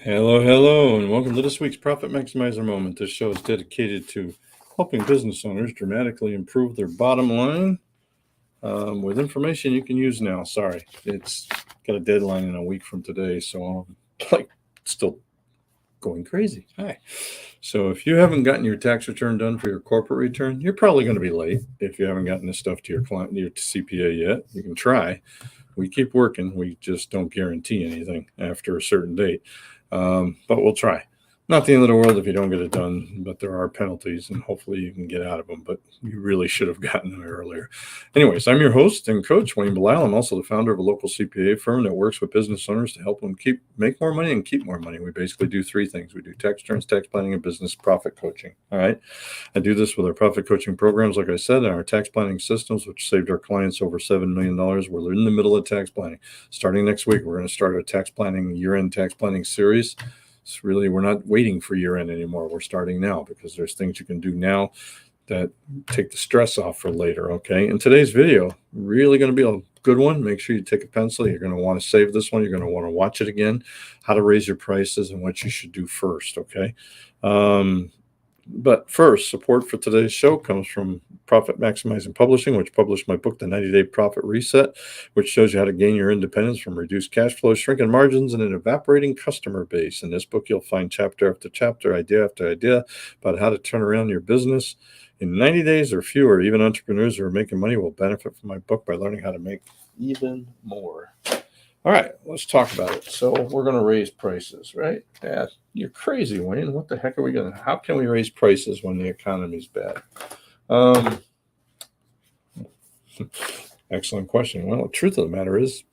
Hello, and welcome to this week's Profit Maximizer Moment. This show is dedicated to helping business owners dramatically improve their bottom line with information you can use now. Sorry, it's got a deadline in a week from today, so I'm still going crazy. Hi. So if you haven't gotten your tax return done for your corporate return, you're probably going to be late. If you haven't gotten this stuff to your client, your CPA yet, you can try. We keep working. We just don't guarantee anything after a certain date. But we'll try. Not the end of the world if you don't get it done, but there are penalties, and hopefully you can get out of them. But you really should have gotten them earlier. Anyways, I'm your host and coach, Wayne Bilal. I'm also the founder of a local CPA firm that works with business owners to help them make more money and keep more money. We basically do three things. We do tax returns, tax planning, and business profit coaching. All right. I do this with our profit coaching programs, like I said, and our tax planning systems, which saved our clients over $7 million. We're in the middle of tax planning. Starting next week, we're going to start a year-end tax planning series. It's really, we're not waiting for year end anymore. We're starting now because there's things you can do now that take the stress off for later. Okay. And today's video, really going to be a good one. Make sure you take a pencil. You're going to want to save this one. You're going to want to watch it again, how to raise your prices and what you should do first. Okay. But first, support for today's show comes from Profit Maximizing Publishing, which published my book, The 90-Day Profit Reset, which shows you how to gain your independence from reduced cash flow, shrinking margins, and an evaporating customer base. In this book, you'll find chapter after chapter, idea after idea about how to turn around your business in 90 days or fewer. Even entrepreneurs who are making money will benefit from my book by learning how to make even more. All right, let's talk about it. So we're going to raise prices, right? Yeah, you're crazy, Wayne. What the heck are we going to? How can we raise prices when the economy's bad? Excellent question. Well, the truth of the matter is,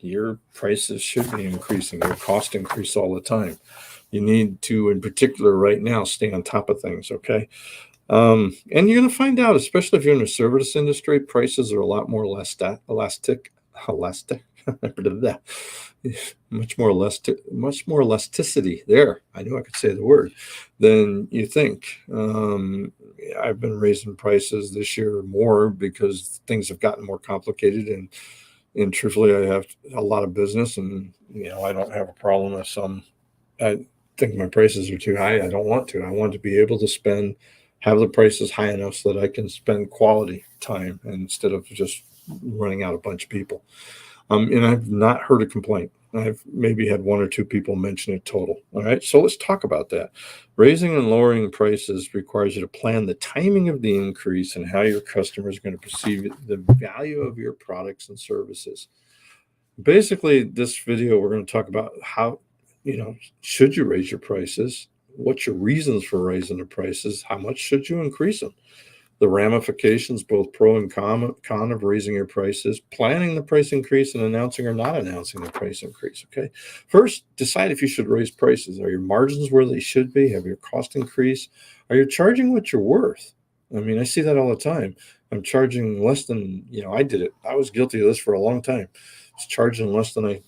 your prices should be increasing. Your costs increase all the time. You need to, in particular, right now, stay on top of things. Okay. And you're going to find out, especially if you're in the service industry, prices are a lot more elastic, much more elasticity there. I knew I could say the word than you think. I've been raising prices this year more because things have gotten more complicated, and truthfully, I have a lot of business, and I don't have a problem if I think my prices are too high. I don't want to. I want to be able to have the prices high enough so that I can spend quality time instead of just running out a bunch of people. And I've not heard a complaint. I've maybe had one or two people mention it total. All right. So let's talk about that. Raising and lowering prices requires you to plan the timing of the increase and how your customers are going to perceive the value of your products and services. Basically, this video, we're going to talk about how, should you raise your prices? What's your reasons for raising the prices? How much should you increase them? The ramifications, both pro and con of raising your prices, planning the price increase, and announcing or not announcing the price increase. Okay. First, decide if you should raise prices. Are your margins where they should be? Have your cost increased? Are you charging what you're worth? I mean, I see that all the time. I'm charging less than, I did it. I was guilty of this for a long time. I was charging less than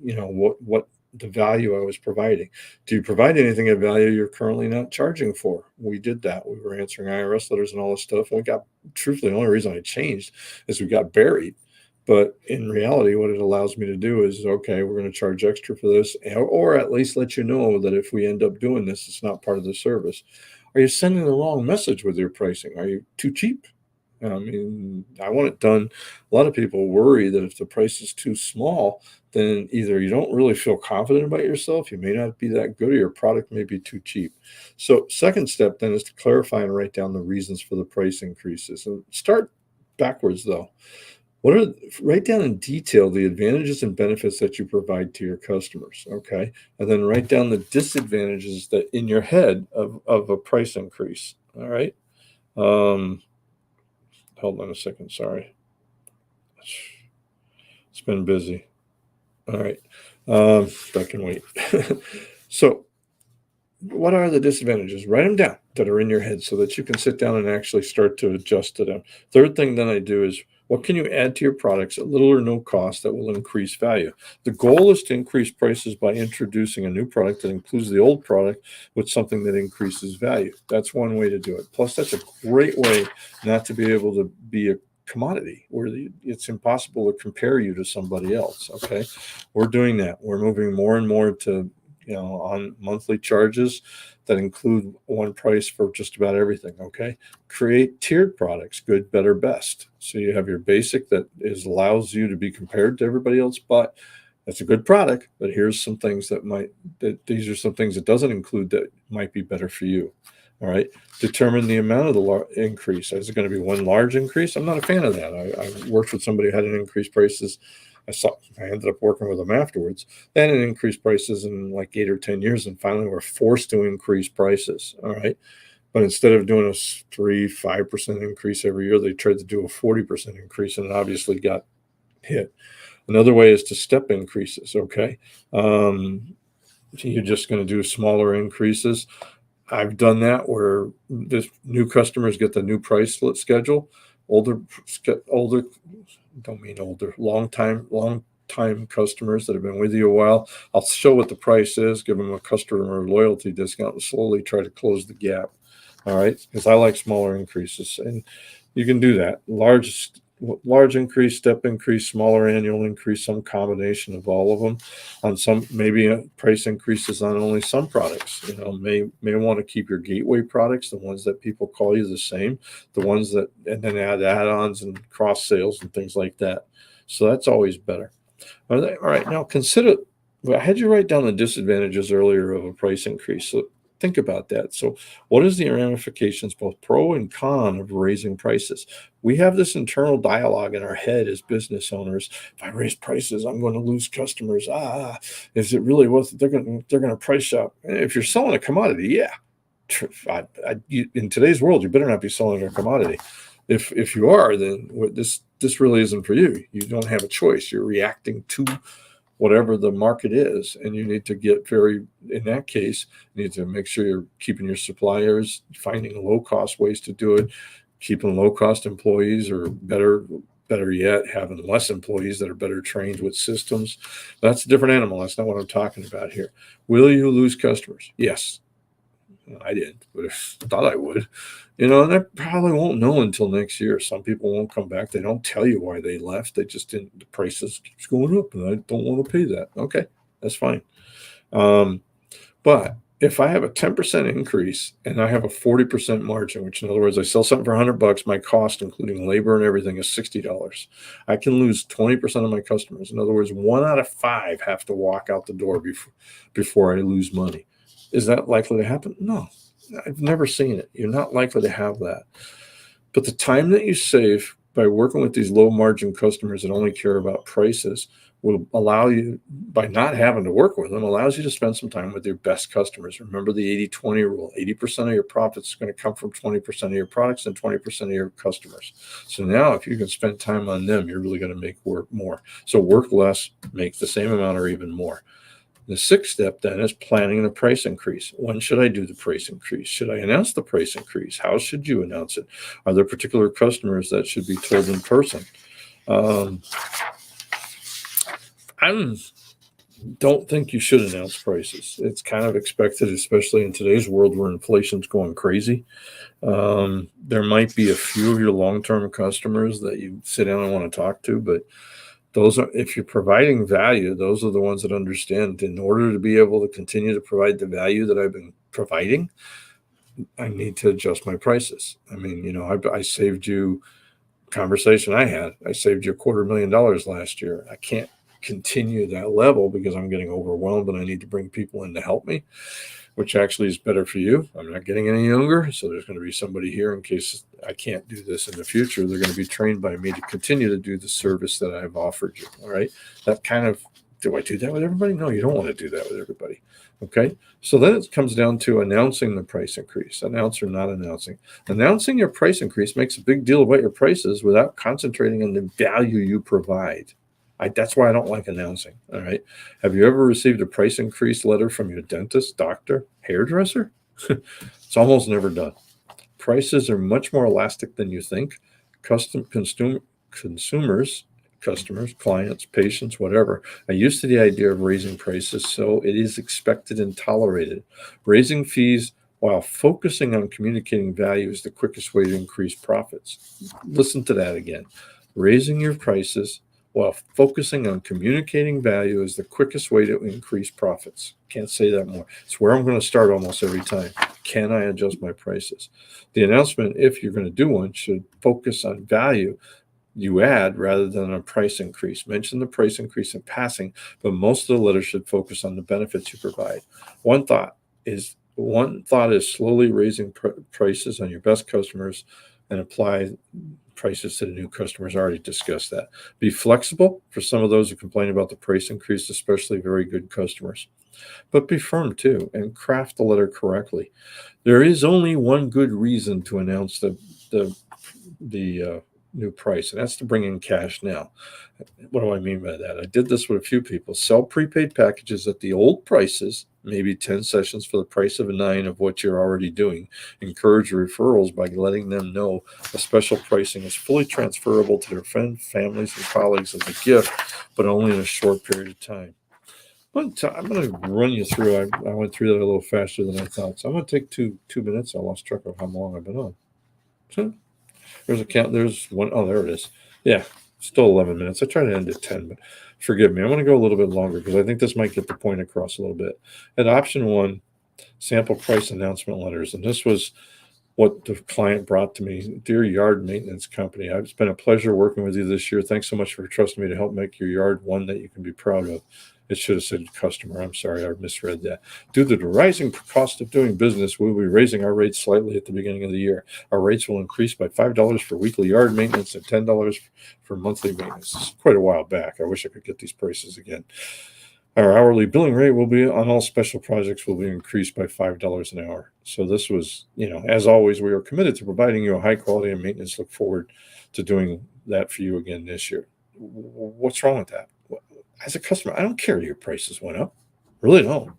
what the value I was providing. Do you provide anything of value you're currently not charging for? We did that. We were answering IRS letters and all this stuff. And truthfully, the only reason I changed is we got buried. But in reality, what it allows me to do is, okay, we're going to charge extra for this, or at least let you know that if we end up doing this, it's not part of the service. Are you sending the wrong message with your pricing? Are you too cheap? I mean, I want it done. A lot of people worry that if the price is too small, then either you don't really feel confident about yourself, you may not be that good, or your product may be too cheap. So second step then is to clarify and write down the reasons for the price increases. And start backwards though. Write down in detail the advantages and benefits that you provide to your customers, okay? And then write down the disadvantages that in your head of a price increase, all right? Hold on a second. Sorry. It's been busy. All right. That can wait. So what are the disadvantages? Write them down that are in your head so that you can sit down and actually start to adjust to them. Third thing then I do is, what can you add to your products at little or no cost that will increase value? The goal is to increase prices by introducing a new product that includes the old product with something that increases value. That's one way to do it. Plus, that's a great way not to be able to be commodity where it's impossible to compare you to somebody else. Okay. We're doing that. We're moving more and more to, on monthly charges that include one price for just about everything. Okay. Create tiered products, good, better, best. So you have your basic that allows you to be compared to everybody else, but that's a good product. But here's some things these are some things it doesn't include that might be better for you. All right. Determine the amount of the increase. Is it going to be one large increase? I'm not a fan of that. I worked with somebody who had an increased prices. I ended up working with them afterwards. They had an increased prices in like 8 or 10 years, and finally were forced to increase prices. All right. But instead of doing a 5% increase every year, they tried to do a 40% increase, and it obviously got hit. Another way is to step increases. Okay. You're just going to do smaller increases. I've done that where this new customers get the new price schedule. Older, don't mean older, long time customers that have been with you a while. I'll show what the price is, give them a customer loyalty discount, and slowly try to close the gap. All right, because I like smaller increases, and you can do that. Large increase, step increase, smaller annual increase, some combination of all of them. On some, maybe price increases on only some products. May want to keep your gateway products, the ones that people call you, the same, the ones that, and then add add-ons and cross sales and things like that. So that's always better. All right, now consider. I had you write down the disadvantages earlier of a price increase. So think about that. So what is the ramifications, both pro and con, of raising prices? We have this internal dialogue in our head as business owners. If I raise prices, I'm going to lose customers. Is it really worth it? They're going to price shop. If you're selling a commodity, yeah. In today's world, you better not be selling a commodity. If you are, then this really isn't for you. You don't have a choice. You're reacting to whatever the market is, and you need to in that case, you need to make sure you're keeping your suppliers, finding low-cost ways to do it, keeping low-cost employees, or better yet, having less employees that are better trained with systems. That's a different animal. That's not what I'm talking about here. Will you lose customers? Yes. I didn't, but I thought I would. And I probably won't know until next year. Some people won't come back. They don't tell you why they left. They just didn't. The prices keeps going up, and I don't want to pay that. Okay, that's fine. But if I have a 10% increase and I have a 40% margin, which in other words, I sell something for $100, my cost, including labor and everything, is $60. I can lose 20% of my customers. In other words, 1 out of 5 have to walk out the door before I lose money. Is that likely to happen? No, I've never seen it. You're not likely to have that. But the time that you save by working with these low margin customers that only care about prices will allow you, by not having to work with them, allows you to spend some time with your best customers. Remember the 80-20 rule. 80% of your profits is going to come from 20% of your products and 20% of your customers. So now if you can spend time on them, you're really going to make work more. So work less, make the same amount or even more. The 6th step then is planning the price increase. When should I do the price increase? Should I announce the price increase? How should you announce it? Are there particular customers that should be told in person? I don't think you should announce prices. It's kind of expected, especially in today's world where inflation's going crazy. There might be a few of your long-term customers that you sit down and want to talk to, but if you're providing value, those are the ones that understand in order to be able to continue to provide the value that I've been providing, I need to adjust my prices. I mean, I saved you conversation I saved you $250,000 last year. I can't continue that level because I'm getting overwhelmed and I need to bring people in to help me, which actually is better for you. I'm not getting any younger, so there's going to be somebody here in case I can't do this in the future. They're going to be trained by me to continue to do the service that I've offered you. All right. That kind of, do I do that with everybody? No, you don't want to do that with everybody. Okay. So then it comes down to announcing the price increase. Announce or not announcing. Announcing your price increase makes a big deal about your prices without concentrating on the value you provide. That's why I don't like announcing. All right. Have you ever received a price increase letter from your dentist, doctor, hairdresser? It's almost never done. Prices are much more elastic than you think. Consumers, customers, clients, patients, whatever, are used to the idea of raising prices, so it is expected and tolerated. Raising fees while focusing on communicating value is the quickest way to increase profits. Listen to that again. Raising your prices while focusing on communicating value is the quickest way to increase profits. Can't say that more. It's where I'm going to start almost every time. Can I adjust my prices? The announcement, if you're going to do one, should focus on value you add rather than a price increase. Mention the price increase in passing, but most of the letter should focus on the benefits you provide. One thought is slowly raising prices on your best customers and apply prices to the new customers. I already discussed that. Be flexible for some of those who complain about the price increase, especially very good customers. But be firm too and craft the letter correctly. There is only one good reason to announce the new price, and that's to bring in cash now. What do I mean by that? I did this with a few people. Sell prepaid packages at the old prices, maybe 10 sessions for the price of 9 of what you're already doing. Encourage referrals by letting them know the special pricing is fully transferable to their friends, families, and colleagues as a gift, but only in a short period of time. I'm going to run you through. I went through that a little faster than I thought. So I'm going to take two minutes. I lost track of how long I've been on. So there's a count. There's one. Oh, there it is. Yeah, still 11 minutes. I try to end at 10, but forgive me. I'm going to go a little bit longer because I think this might get the point across a little bit. At option 1, sample price announcement letters. And this was what the client brought to me. Dear yard maintenance company, it's been a pleasure working with you this year. Thanks so much for trusting me to help make your yard one that you can be proud of. It should have said customer. I'm sorry, I misread that. Due to the rising cost of doing business, we'll be raising our rates slightly at the beginning of the year. Our rates will increase by $5 for weekly yard maintenance and $10 for monthly maintenance. This is quite a while back. I wish I could get these prices again. Our hourly billing rate will be on all special projects will be increased by $5 an hour. So this was, as always, we are committed to providing you a high quality of maintenance. Look forward to doing that for you again this year. What's wrong with that? As a customer, I don't care if your prices went up. Really don't.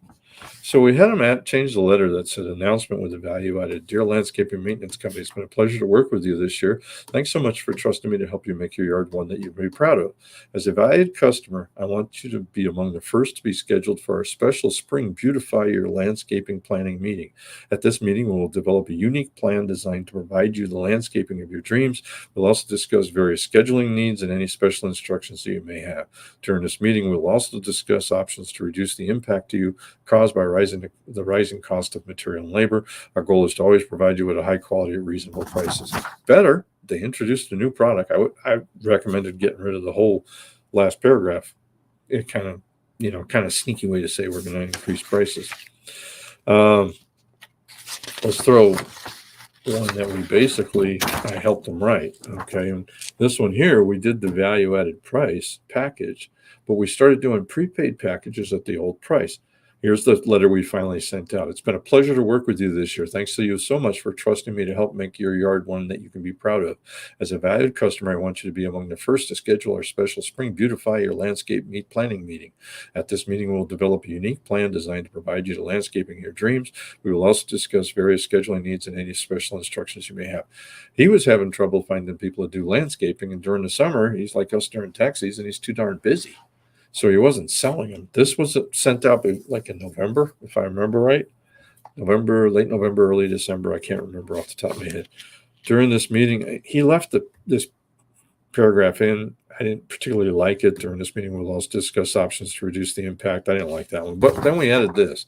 So we had them change the letter that said announcement with the value added. Dear landscaping maintenance company, it's been a pleasure to work with you this year. Thanks so much for trusting me to help you make your yard one that you're very proud of. As a valued customer, I want you to be among the first to be scheduled for our special spring Beautify Your Landscaping Planning meeting. At this meeting, we will develop a unique plan designed to provide you the landscaping of your dreams. We'll also discuss various scheduling needs and any special instructions that you may have. During this meeting, we'll also discuss options to reduce the impact to you caused by the rising cost of material and labor. Our goal is to always provide you with a high quality at reasonable prices. Better, they introduced a new product. I recommended getting rid of the whole last paragraph. It kind of sneaky way to say we're going to increase prices. Let's throw one that I helped them write. Okay, and this one here, we did the value added price package, but we started doing prepaid packages at the old price. Here's the letter we finally sent out. It's been a pleasure to work with you this year. Thanks to you so much for trusting me to help make your yard one that you can be proud of. As a valued customer, I want you to be among the first to schedule our special Spring Beautify Your Landscape Planning meeting. At this meeting, we'll develop a unique plan designed to provide you the landscaping your dreams. We will also discuss various scheduling needs and any special instructions you may have. He was having trouble finding people to do landscaping, and during the summer, he's like us during tax season, he's too darn busy. So he wasn't selling them. This was sent out like in November, if I remember right. Late November, early December. I can't remember off the top of my head. During this meeting, he left this paragraph in. I didn't particularly like it. During this meeting, we'll also discuss options to reduce the impact. I didn't like that one. But then we added this.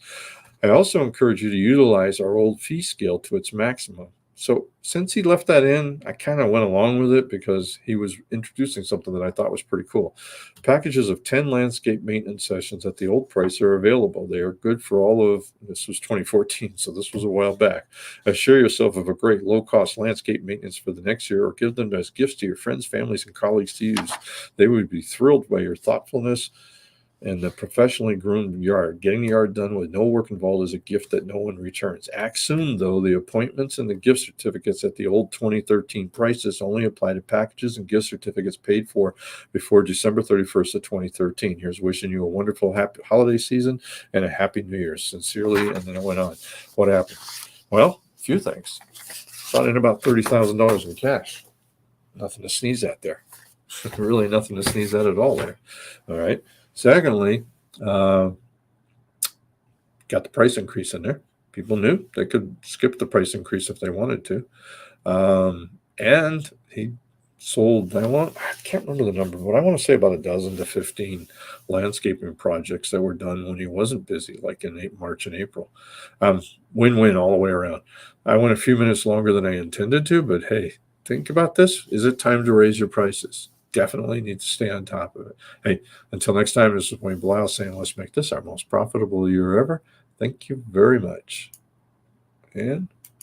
I also encourage you to utilize our old fee scale to its maximum. So since he left that in, I kind of went along with it because he was introducing something that I thought was pretty cool. Packages of 10 landscape maintenance sessions at the old price are available. They are good for this was 2014, so this was a while back. Assure yourself of a great low-cost landscape maintenance for the next year or give them as gifts to your friends, families, and colleagues to use. They would be thrilled by your thoughtfulness and the professionally groomed yard. Getting the yard done with no work involved is a gift that no one returns. Act soon, though. The appointments and the gift certificates at the old 2013 prices only apply to packages and gift certificates paid for before December 31st of 2013. Here's wishing you a wonderful, happy holiday season and a happy New Year. Sincerely, and then it went on. What happened? Well, a few things. Brought in about $30,000 in cash. Nothing to sneeze at there. Really nothing to sneeze at all there. All right. Secondly, got the price increase in there. People knew they could skip the price increase if they wanted to. And he sold, I can't remember the number, but I want to say about a dozen to 15 landscaping projects that were done when he wasn't busy, like in March and April. Win-win all the way around. I went a few minutes longer than I intended to, but hey, think about this. Is it time to raise your prices? Definitely need to stay on top of it. Hey, until next time, this is Wayne Blau saying, let's make this our most profitable year ever. Thank you very much. And